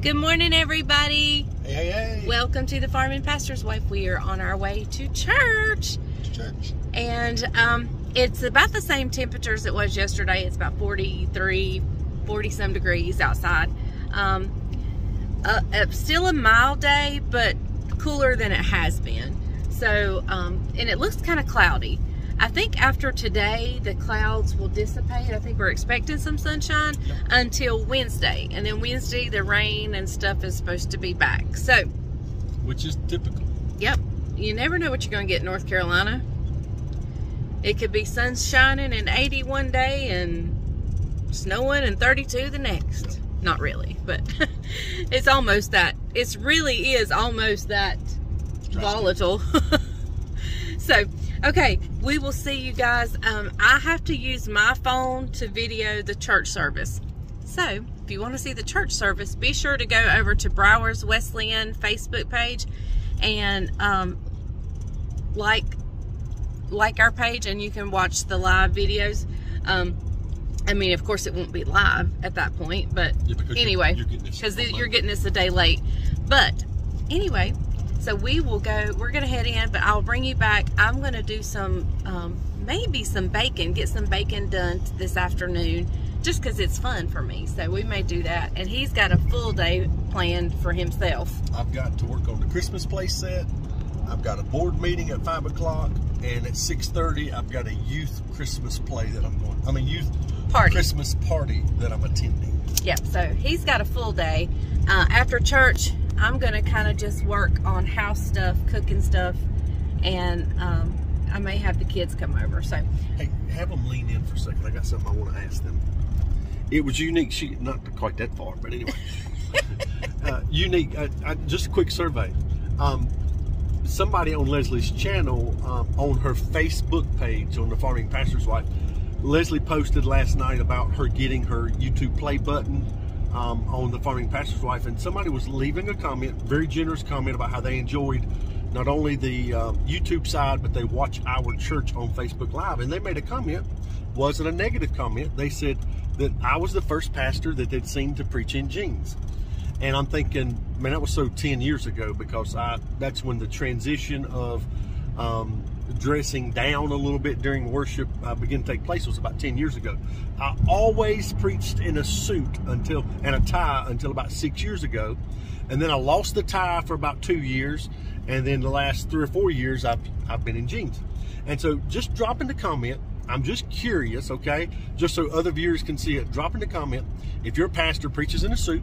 Good morning, everybody. Hey, hey, hey. Welcome to the Farm and Pastor's Wife. We are on our way to church. And it's about the same temperature as it was yesterday. It's about 43, 40 some degrees outside. Still a mild day, but cooler than it has been. So, and it looks kind of cloudy. I think after today, the clouds will dissipate. I think we're expecting some sunshine until Wednesday. And then Wednesday, the rain and stuff is supposed to be back. So, which is typical. Yep. You never know what you're going to get in North Carolina. It could be sun shining and 80 one day and snowing and 32 the next. Not really, but it's almost that. It really is almost that volatile. So, okay, we will see you guys. I have to use my phone to video the church service. So, if you want to see the church service, be sure to go over to Browers Wesleyan Facebook page and like our page, and you can watch the live videos. I mean, of course, it won't be live at that point, but anyway, because you're getting this a day late. But anyway, so we will go, we're going to head in, but I'll bring you back. I'm going to do some, maybe some bacon, get some bacon done this afternoon, just because it's fun for me. So we may do that. And he's got a full day planned for himself. I've got to work on the Christmas play set. I've got a board meeting at 5 o'clock. And at 6:30, I've got a youth Christmas play that I'm going, youth party. Christmas party that I'm attending. Yep, so he's got a full day. After church, I'm gonna kind of just work on house stuff, cooking stuff, and I may have the kids come over. So, hey, have them lean in for a second. I got something I want to ask them. It was unique. Not quite that far, but anyway, unique. Just a quick survey. Somebody on Leslie's channel, on her Facebook page, on the Farming Pastor's Wife, Leslie posted last night about her getting her YouTube play button on the Farming Pastor's Wife, and somebody was leaving a comment, very generous comment, about how they enjoyed not only the YouTube side, but they watch our church on Facebook Live. And they made a comment, wasn't a negative comment. They said that I was the first pastor that they'd seen to preach in jeans. And I'm thinking, man, that was so 10 years ago, because that's when the transition of dressing down a little bit during worship began to take place. It was about 10 years ago. I always preached in a suit and a tie until about 6 years ago. And then I lost the tie for about 2 years. And then the last 3 or 4 years, I've been in jeans. And so just drop in the comment. I'm just curious, okay? Just so other viewers can see it. Drop in the comment if your pastor preaches in a suit,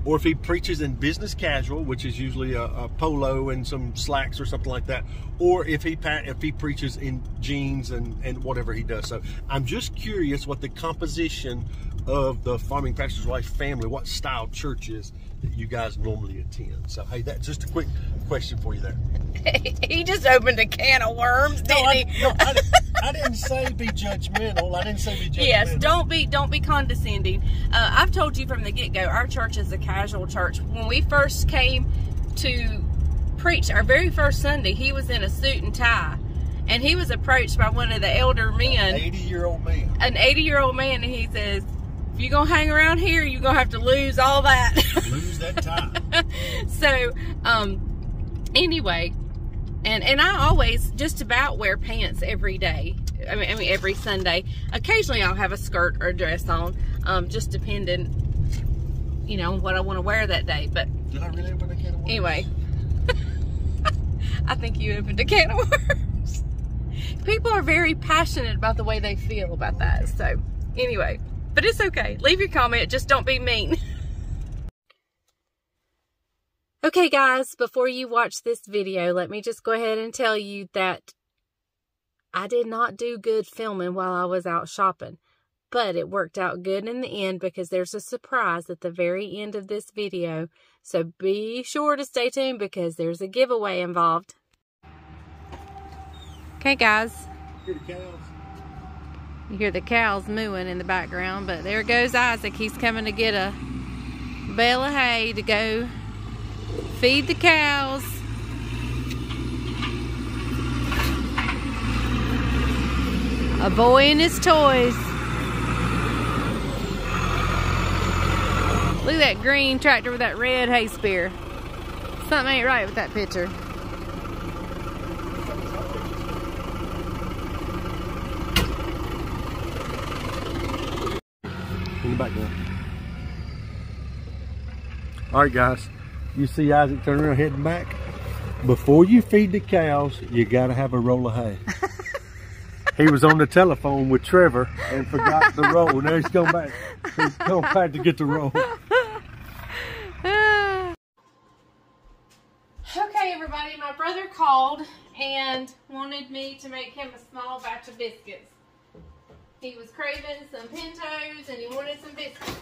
or if he preaches in business casual, which is usually a polo and some slacks or something like that, or if he preaches in jeans and whatever he does. So I'm just curious what the composition of the Farming Pastor's Wife family, what style church is that you guys normally attend. So hey, that's just a quick question for you there. He just opened a can of worms, didn't he? I didn't say be judgmental. I didn't say be judgmental. Yes, don't be condescending. I've told you from the get-go, our church is a casual church. When we first came to preach, our very first Sunday, he was in a suit and tie. And he was approached by one of the elder men. An 80-year-old man. An 80-year-old man, and he says, if you're going to hang around here, you're going to have to lose all that. Lose that tie. So, anyway, and I always just about wear pants every day. I mean every Sunday. Occasionally I'll have a skirt or a dress on, just depending, on what I want to wear that day. But did I really open a can of worms? Anyway, I think you opened a can of worms. People are very passionate about the way they feel about that. So anyway, but it's okay. Leave your comment. Just don't be mean. Okay guys, before you watch this video, let me just go ahead and tell you that I did not do good filming while I was out shopping, but it worked out good in the end because there's a surprise at the very end of this video. So be sure to stay tuned because there's a giveaway involved. Okay guys. Hear the cows. You hear the cows mooing in the background, but there goes Isaac. He's coming to get a bale of hay to go feed the cows. A boy and his toys. Look Look at that green tractor with that red hay spear. Something ain't right with that picture. In the background. All right, guys. You see Isaac turning around heading back. Before you feed the cows, you got to have a roll of hay. He was on the telephone with Trevor and forgot the roll. Now he's going back. He's going back to get the roll. Okay, everybody, my brother called and wanted me to make him a small batch of biscuits. He was craving some pintos and he wanted some biscuits.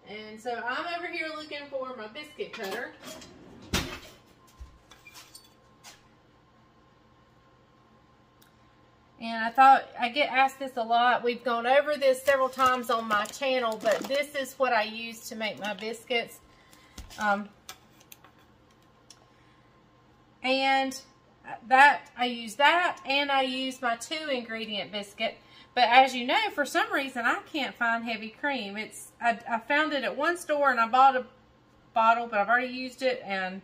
And so I'm over here looking for my biscuit cutter. And I thought, I get asked this a lot. We've gone over this several times on my channel, but this is what I use to make my biscuits. And that I use that, and I use my 2-ingredient biscuit. But as you know, for some reason, I can't find heavy cream. I found it at one store, and I bought a bottle, but I've already used it, and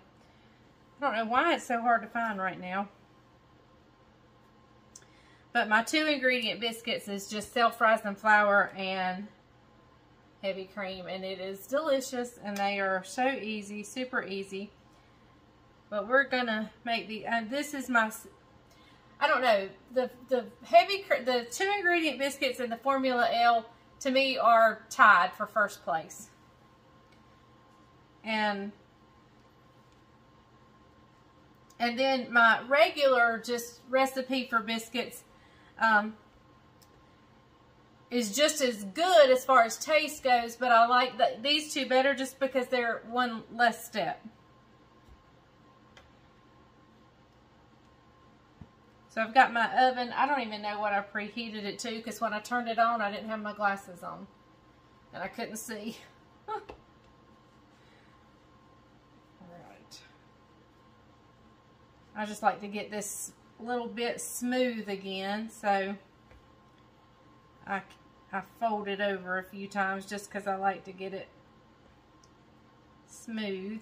I don't know why it's so hard to find right now. But my 2-ingredient biscuits is just self-rising flour and heavy cream, and it is delicious, and they are so easy, super easy. But we're gonna make this is my, I don't know, the 2-ingredient biscuits and the Formula L to me are tied for first place. And then my regular just recipe for biscuits is just as good as far as taste goes, but I like these two better just because they're one less step. So I've got my oven. I don't even know what I preheated it to, because when I turned it on, I didn't have my glasses on and I couldn't see. All right. I just like to get this a little bit smooth again, so I fold it over a few times just because I like to get it smooth.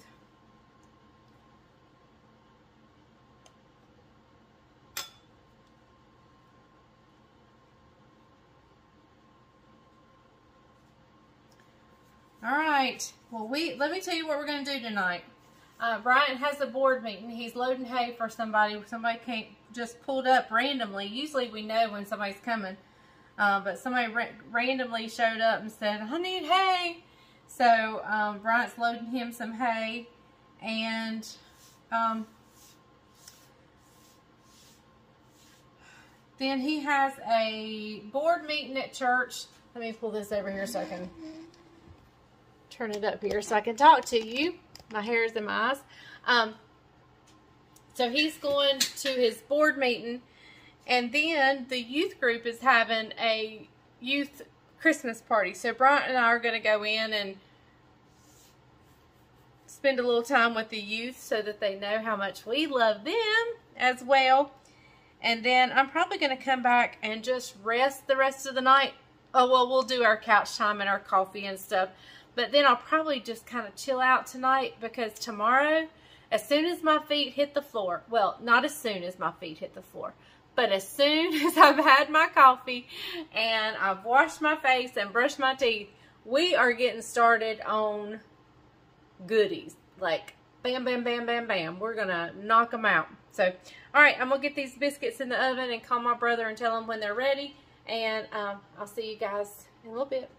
All right, well, let me tell you what we're going to do tonight. Brian has a board meeting. He's loading hay for somebody. Somebody came, just pulled up randomly. Usually we know when somebody's coming. But somebody randomly showed up and said, I need hay. So Brian's loading him some hay. And then he has a board meeting at church. Let me pull this over here so I can turn it up here so I can talk to you. My hair is in my eyes. So he's going to his board meeting, and then the youth group is having a youth Christmas party. So Brian and I are going to go in and spend a little time with the youth so that they know how much we love them as well. And then I'm probably going to come back and just rest the rest of the night. Oh, well, we'll do our couch time and our coffee and stuff. But then I'll probably just kind of chill out tonight, because tomorrow, as soon as my feet hit the floor, well, not as soon as my feet hit the floor, but as soon as I've had my coffee and I've washed my face and brushed my teeth, we are getting started on goodies. Like, bam, bam, bam, bam, bam. We're going to knock them out. So, all right, I'm going to get these biscuits in the oven and call my brother and tell him when they're ready. And I'll see you guys in a little bit.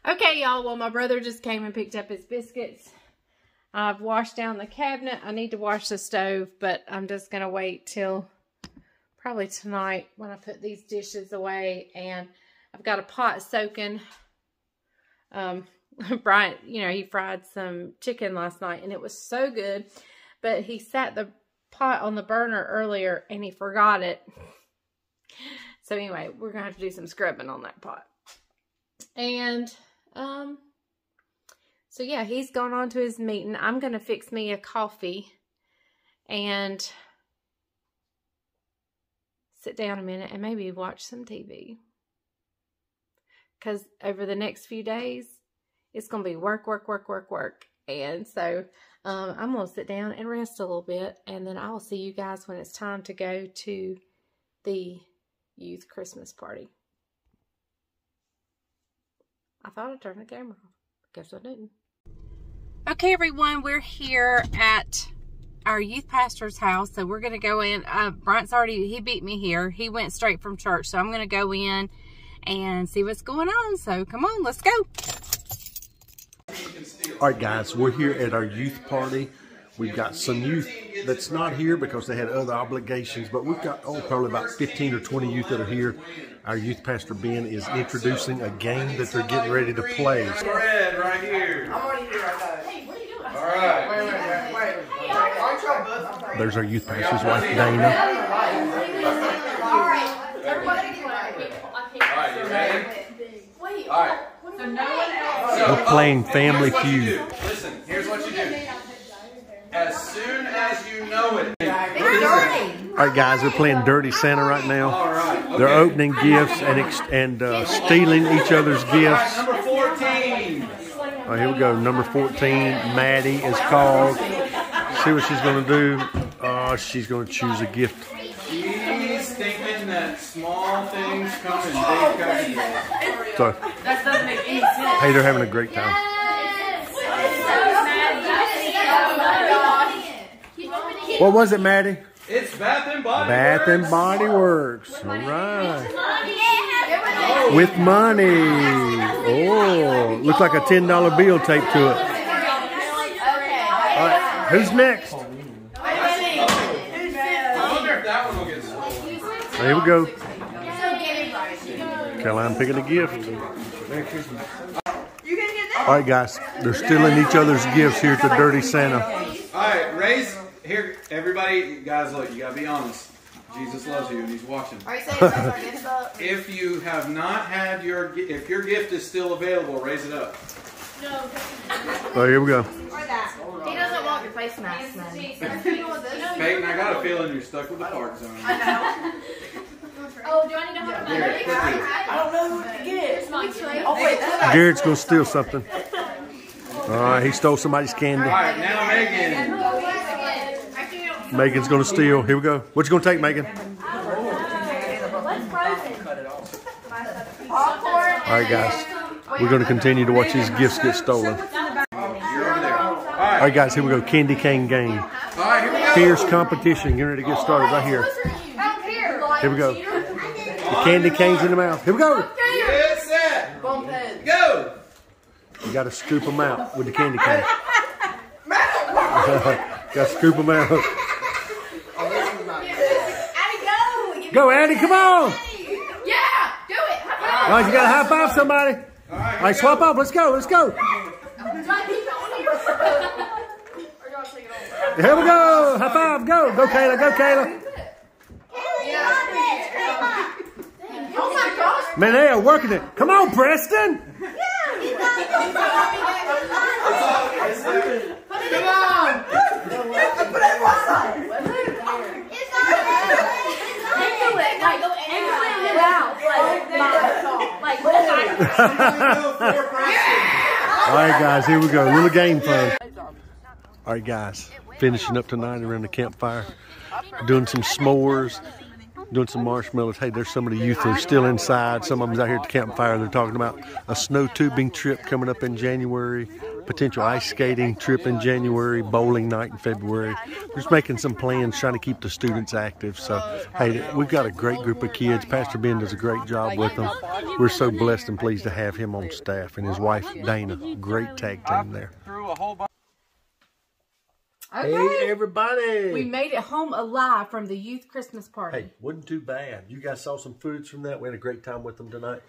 Okay, y'all. Well, my brother just came and picked up his biscuits. I've washed down the cabinet. I need to wash the stove, but I'm just going to wait till probably tonight when I put these dishes away. And I've got a pot soaking. Brian, you know, he fried some chicken last night, and it was so good. But he sat the pot on the burner earlier, and he forgot it. So anyway, we're going to have to do some scrubbing on that pot. And, so yeah, he's gone on to his meeting. I'm going to fix me a coffee and sit down a minute and maybe watch some TV. because over the next few days, it's going to be work, work, work, work, work. And so I'm going to sit down and rest a little bit, and then I will see you guys when it's time to go to the youth Christmas party. I thought I turned the camera off. Guess I didn't. Okay, everyone, we're here at our youth pastor's house, so we're going to go in. Bryant's he beat me here. He went straight from church, so I'm going to go in and see what's going on. So come on, let's go. All right, guys, we're here at our youth party. We've got some youth that's not here because they had other obligations, but we've got, probably about 15 or 20 youth that are here. Our youth pastor, Ben, is introducing a game that they're getting ready to play. Red right here. I'm already here, I got it. Hey, what are you doing? All right. Wait. There's our youth pastor's wife, Dana. All right. Everybody get ready. All right, you ready? Wait. All right. So no one else. We're playing Family Feud. Listen, here's what you do. As soon as you know it. All right, guys, they're playing Dirty Santa right now. All right. Okay. They're opening gifts and stealing each other's gifts. Number 14. All right, here we go. Number 14, Maddie is called. See what she's going to do. She's going to choose a gift. She's thinking that small things come in big packages. So, That doesn't make any sense. hey, they're having a great time. What was it, Maddie? It's Bath and Body Bath and Works. Body Works. All right. With money. Oh, looks like a $10 bill taped to it. All right, who's next? I wonder if that one will get sold. Here we go. Caroline picking a gift. All right, guys, they're stealing each other's gifts here at the Dirty Santa. All right, raise here, everybody. Guys, look, you gotta be honest. Jesus loves you and He's watching. All right, say our gifts up. If you have not had if your gift is still available, raise it up. No. All right, here we go. Or that. He doesn't want your face mask, man. Peyton, I got a feeling you're stuck with the park zone. I know. Oh, do I need to have my Here, quickly. I don't know who to get. Oh, wait, that's Jared's going to steal something. All right, he stole somebody's candy. All right, now Megan. Megan's going to steal. Here we go. What you going to take, Megan? All right, guys. We're going to continue to watch these gifts get stolen. You're over there. All All right, guys, here we go. Candy cane game. All right, here we go. Fierce competition. Getting ready to get started right here. Here we go. The candy cane's in the mouth. Here we go. Get set. Bump head. Go. You got to scoop them out with the candy cane. Got to scoop them out. Go, Addie, come on. Yeah, do it. All right, you got to high five somebody. All right, swap off. Let's go. Let's go. Here we go. High five. Go. Go, Kayla. Go, Kayla. Oh my gosh. Man, they are working it. Come on, Preston. Come on. Put it one side. All right, guys, here we go. A little game fun. All right, guys, finishing up tonight around the campfire, doing some s'mores, doing some marshmallows. Hey, there's some of the youth that are still inside. Some of them's out here at the campfire. They're talking about a snow tubing trip coming up in January, potential ice skating trip in January, bowling night in February. We're just making some plans, trying to keep the students active. So, hey, we've got a great group of kids. Pastor Ben does a great job with them. We're so blessed and pleased to have him on staff, and his wife, Dana. Great tag team there. Okay. Hey, everybody. We made it home alive from the youth Christmas party. Hey, wasn't too bad. You guys saw some footage from that. We had a great time with them tonight.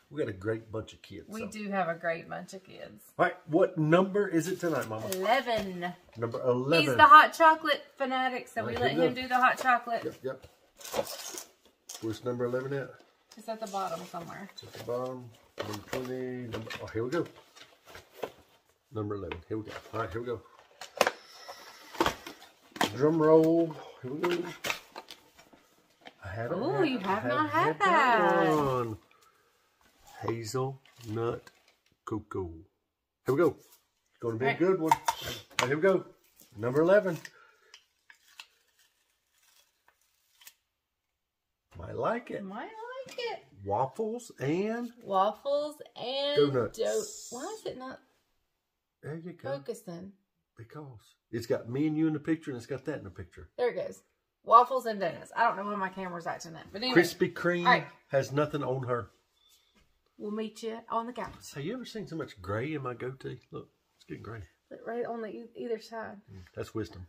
We got a great bunch of kids. We do have a great bunch of kids. All right, what number is it tonight, Mama? 11. Number 11. He's the hot chocolate fanatic, so All we right, let here we him go. do the hot chocolate. Yep. Where's number 11 at? It's at the bottom somewhere. It's at the bottom. Number 20. Oh, here we go. Number 11. Here we go. All right, here we go. Drum roll. Here we go. Oh, you have not had that. One. Hazelnut cocoa. Here we go. It's going to be a good one. Right, here we go. Number 11. Might like it. Might like it. Waffles and donuts. Why is it not there you go. focusing? Because it's got me and you in the picture and it's got that in the picture. There it goes. Waffles and donuts. I don't know when my camera's acting that. But anyway. Krispy Kreme has nothing on her. We'll meet you on the couch. Have you ever seen so much gray in my goatee? Look, it's getting gray. Look right on the either side. That's wisdom.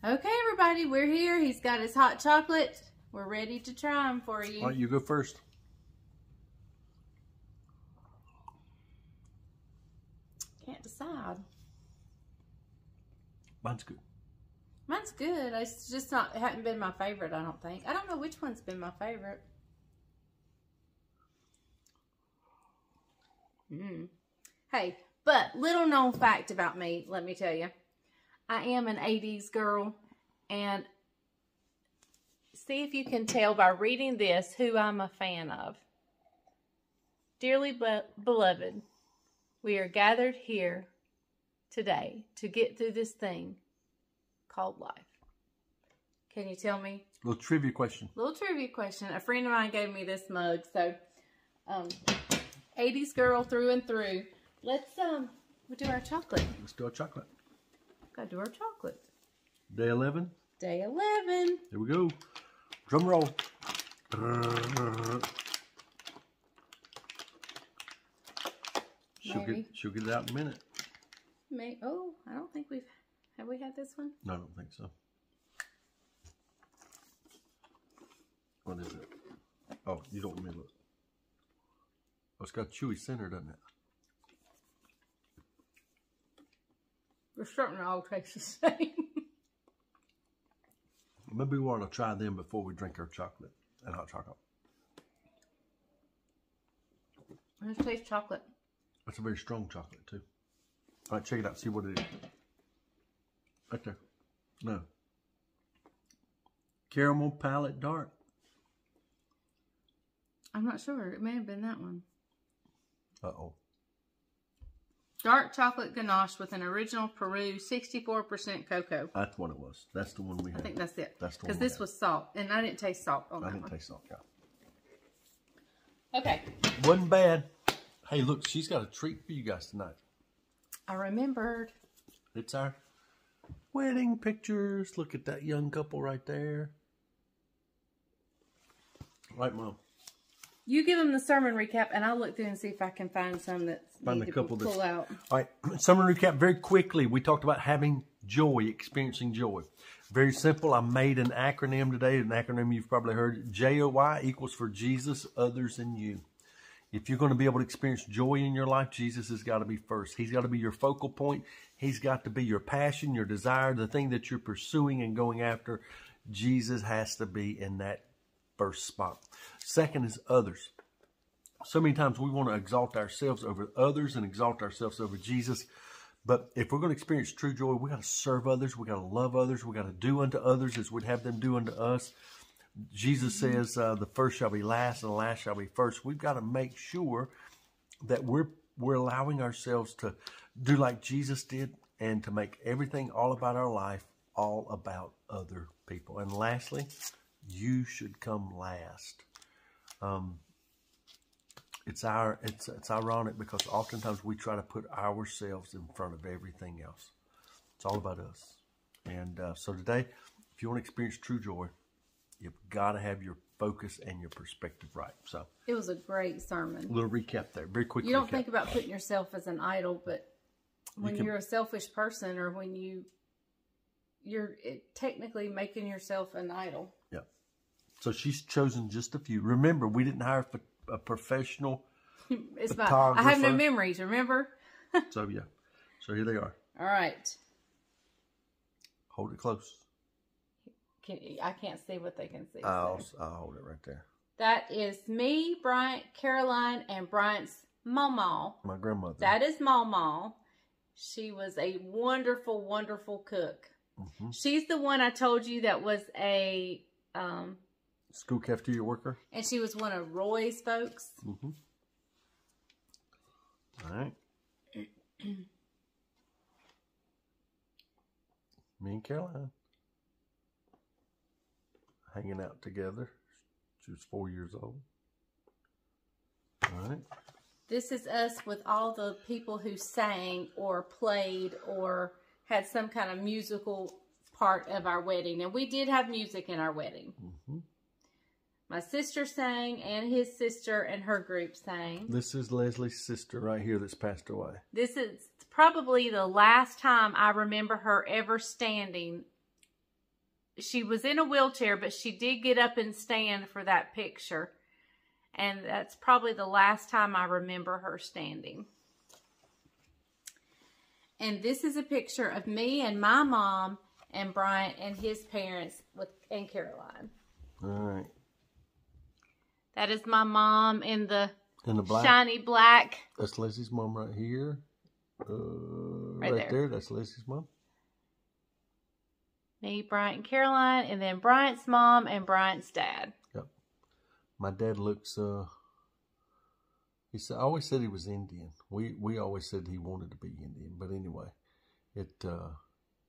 Okay, everybody, we're here. He's got his hot chocolate. We're ready to try them for you. All right, you go first. Can't decide. Mine's good. Mine's good. It's just not. It hadn't been my favorite. I don't think. I don't know which one's been my favorite. Hey, but little known fact about me. Let me tell you, I am an 80s girl, and see if you can tell by reading this who I'm a fan of. Dearly beloved, we are gathered here today to get through this thing called life. Can you tell me? Little trivia question. A friend of mine gave me this mug, so 80s girl through and through. Let's we'll do our chocolate. Let's do our chocolate. Gotta do our chocolate. Day 11. Day 11. Here we go. Drum roll. She'll get it out in a minute. Oh, I don't think have we had this one? No, I don't think so. What is it? Oh, you don't want me to look. Oh, it's got a chewy center, doesn't it? We're starting to all taste the same. Maybe we ought to try them before we drink our chocolate and hot chocolate. Let's taste chocolate. That's a very strong chocolate too. All right, check it out. See what it is. Right there. No. Caramel palette dark. I'm not sure. It may have been that one. Uh-oh. Dark chocolate ganache with an original Peru 64% cocoa. That's what it was. That's the one we had. I think that's it. That's the one. Because this was salt, and I didn't taste salt on that one. I didn't taste salt, yeah. Okay. Wasn't bad. Hey, look, she's got a treat for you guys tonight. I remembered. It's our wedding pictures. Look at that young couple right there. Right, Mom. You give them the sermon recap, and I'll look through and see if I can find some that need to pull out. All right, sermon recap very quickly. We talked about having joy, experiencing joy. Very simple. I made an acronym today, an acronym you've probably heard. JOY equals for Jesus, others, and you. If you're going to be able to experience joy in your life, Jesus has got to be first. He's got to be your focal point. He's got to be your passion, your desire, the thing that you're pursuing and going after. Jesus has to be in that first spot. Second is others. So many times we want to exalt ourselves over others and exalt ourselves over Jesus. But if we're going to experience true joy, we got to serve others. We got to love others. We got to do unto others as we'd have them do unto us. Jesus says, the first shall be last and the last shall be first. We've got to make sure that we're allowing ourselves to do like Jesus did and to make everything all about our life, all about other people. And lastly, you should come last. It's ironic because oftentimes we try to put ourselves in front of everything else. It's all about us. And so today, if you want to experience true joy, you've got to have your focus and your perspective right. So it was a great sermon. A little recap there, very quick. You don't think about putting yourself as an idol, but when you're a selfish person, or when you're technically making yourself an idol. Yeah. So she's chosen just a few. Remember, we didn't hire a professional it's photographer. I have no memories, remember? So yeah. So here they are. All right. Hold it close. I can't see what they can see. I'll hold it right there. That is me, Bryant, Caroline, and Bryant's Mama. My grandmother. That is Mama. She was a wonderful, wonderful cook. Mm-hmm. She's the one I told you that was a School cafeteria worker. And she was one of Roy's folks. Mm-hmm. All right. Me and Caroline hanging out together. She was 4 years old. All right. This is us with all the people who sang or played or had some kind of musical part of our wedding. And we did have music in our wedding. Mm-hmm. My sister sang, and his sister and her group sang. This is Leslie's sister right here that's passed away. This is probably the last time I remember her ever standing. She was in a wheelchair, but she did get up and stand for that picture. And that's probably the last time I remember her standing. And this is a picture of me and my mom and Bryant and his parents and Caroline. All right. That is my mom in the black. shiny black. That's Leslie's mom right here. Right there. That's Leslie's mom. Me, Bryant, and Caroline, and then Bryant's mom and Bryant's dad. Yep. My dad looks. He said. I always said he was Indian. We always said he wanted to be Indian, but anyway,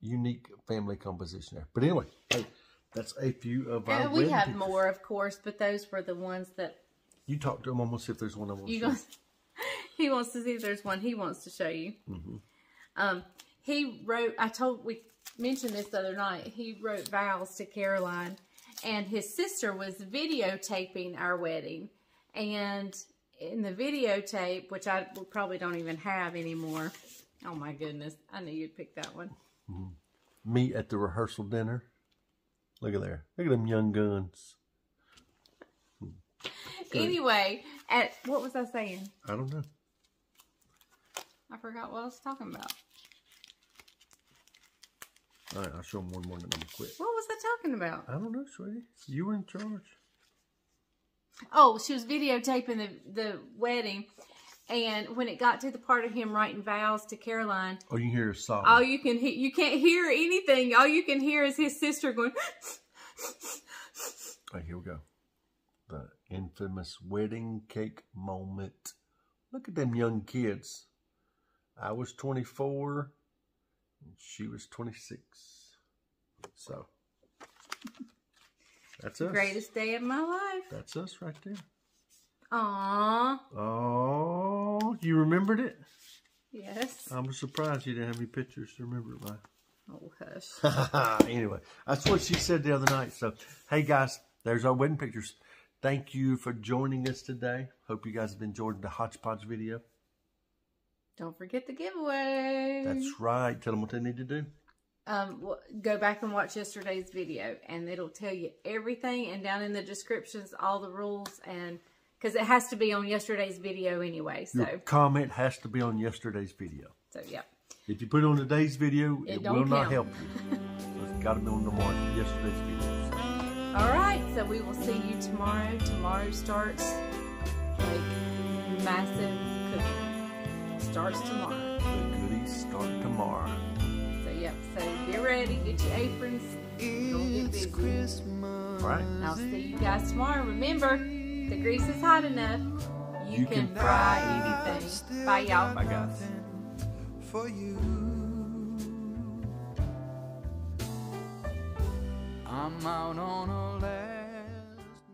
unique family composition there. But anyway, hey. That's a few of our we have pictures. more, of course, but those were the ones that... You talk to him. I'm going to see if there's one I want to show. He wants to see if there's one he wants to show you. Mm-hmm. He wrote... we mentioned this the other night. He wrote vows to Caroline, and his sister was videotaping our wedding. And in the videotape, which I probably don't even have anymore... Oh, my goodness. I knew you'd pick that one. Mm-hmm. Me at the rehearsal dinner. Look at there. Look at them young guns. Good. Anyway, what was I saying? I don't know. I forgot what I was talking about. All right, I'll show them one more and then I'm going to quit. What was I talking about? I don't know, sweetie. You were in charge. Oh, she was videotaping the wedding. And when it got to the part of him writing vows to Caroline, oh, you can hear her sobbing. all you can you can't hear anything. All you can hear is his sister going. All right, here we go. The infamous wedding cake moment. Look at them young kids. I was 24, and she was 26. So that's us. Greatest day of my life. That's us right there. Aww. Oh, you remembered it? Yes. I'm surprised you didn't have any pictures to remember it by. Oh, hush. Anyway, that's what she said the other night. So, hey guys, there's our wedding pictures. Thank you for joining us today. Hope you guys have enjoyed the hodgepodge video. Don't forget the giveaway. That's right. Tell them what they need to do. Go back and watch yesterday's video, and it'll tell you everything. And down in the descriptions, all the rules, and because it has to be on yesterday's video anyway. So your comment has to be on yesterday's video. So yeah. If you put it on today's video, it will not help you. It's got to be on yesterday's video. So. All right. So we will see you tomorrow. Tomorrow starts like massive cooking. Starts tomorrow. The goodies start tomorrow. So yep. So get ready. Get your aprons. Don't get busy. All right. I'll see you guys tomorrow. Remember, the grease is hot enough. You can fry anything. Bye, y'all. Bye, guys. For you, I'm out on a